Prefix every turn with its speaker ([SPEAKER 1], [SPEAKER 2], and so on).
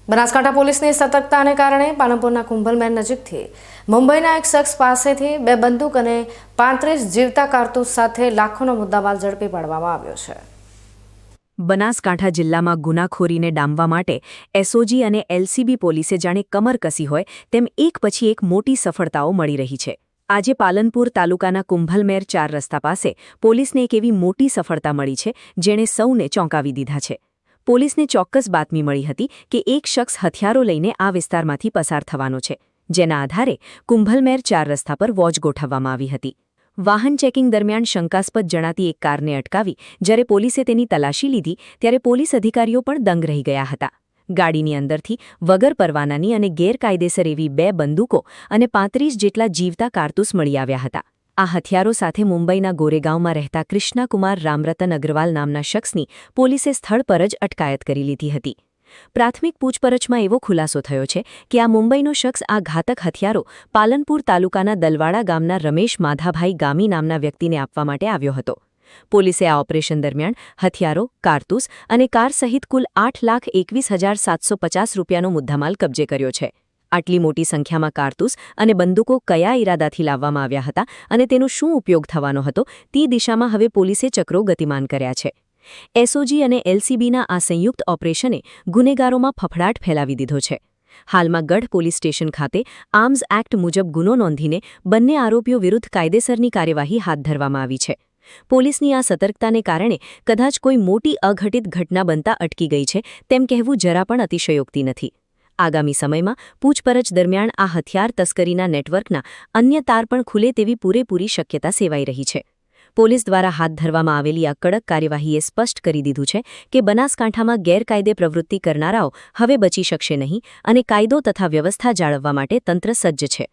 [SPEAKER 1] બનાસકાંઠા પોલીસની સતર્કતાને કારણે પાલનપુરના કુંભલમેર નજીકથી મુંબઈના એક શખ્સ પાસેથી 2 બંદૂક અને 35 જીવતા કારતૂસ સાથે લાખોનો મુદ્દામાલ ઝડપી પાડવામાં આવ્યો છે।
[SPEAKER 2] બનાસકાંઠા જિલ્લામાં ગુનાખોરીને ડામવા માટે એસઓજી અને એલસીબી પોલીસે જાણે કમર કસી હોય તેમ એક પછી એક મોટી સફળતાઓ મળી રહી છે। આજે પાલનપુર તાલુકાના કુંભલમેર 4 રસ્તા પાસે પોલીસને એક એવી મોટી સફળતા મળી છે જેણે સૌને ચોંકાવી દીધા છે। પોલીસને ચોક્કસ બાતમી મળી હતી કે એક શખ્સ હથિયારો લઈને આ વિસ્તારમાંથી પસાર થવાનો છે, જેના આધારે કુંભલમેર 4 રસ્તા પર વોચ ગોઠવવામાં આવી હતી। વાહન ચેકિંગ દરમિયાન શંકાસ્પદ જણાતી એક કારને અટકાવી જ્યારે પોલીસે તેની તલાશી લીધી ત્યારે પોલીસ અધિકારીઓ પણ દંગ રહી ગયા હતા। ગાડીની અંદરથી વગર પરવાનાની અને ગેરકાયદેસર એવી 2 બંદૂકો અને 35 જેટલા જીવતા કારતૂસ મળી આવ્યા હતા। આ હથિયારો સાથે મુંબઈના ગોરેગાંવમાં રહેતા કૃષ્ણાકુમાર રામરતન અગ્રવાલ નામના શખ્સની પોલીસે સ્થળ પર જ અટકાયત કરી લીધી હતી। પ્રાથમિક પૂછપરછમાં એવો ખુલાસો થયો છે કે આ મુંબઈનો શખ્સ આ ઘાતક હથિયારો પાલનપુર તાલુકાના દલવાડા ગામના રમેશ માધાભાઈ ગામી નામના વ્યક્તિને આપવા માટે આવ્યો હતો। પોલીસે આ ઓપરેશન દરમિયાન હથિયારો, કારતૂસ અને કાર સહિત કુલ 8,21,750 રૂપિયાનો મુદ્દામાલ કબજે કર્યો છે। આટલી મોટી સંખ્યામાં કારતૂસ અને બંદૂકો કયા ઇરાદાથી લાવવામાં આવ્યા હતા અને તેનો શું ઉપયોગ થવાનો હતો તે દિશામાં હવે પોલીસે ચક્રો ગતિમાન કર્યા છે। એસઓજી અને એલસીબીના આ સંયુક્ત ઓપરેશને ગુનેગારોમાં ફફડાટ ફેલાવી દીધો છે। હાલમાં ગઢ પોલીસ સ્ટેશન ખાતે આર્મ્સ એક્ટ મુજબ ગુનો નોંધીને બંને આરોપીઓ વિરુદ્ધ કાયદેસરની કાર્યવાહી હાથ ધરવામાં આવી છે। પોલીસની આ સતર્કતાને કારણે કદાચ કોઈ મોટી અઘટિત ઘટના બનતા અટકી ગઈ છે તેમ કહેવું જરા પણ અતિશયોક્તિ નથી। આગામી સમયમાં પૂછપરછ દરમિયાન આ હથિયાર તસ્કરીના નેટવર્કના અન્ય તાર પણ ખુલે તેવી પૂરેપૂરી શક્યતા સેવાઈ રહી છે। પોલીસ દ્વારા હાથ ધરવામાં આવેલી આ કડક કાર્યવાહીએ સ્પષ્ટ કરી દીધું છે કે બનાસકાંઠામાં ગેરકાયદે પ્રવૃત્તિ કરનારાઓ હવે બચી શકશે નહીં અને કાયદો તથા વ્યવસ્થા જાળવવા માટે તંત્ર સજ્જ છે।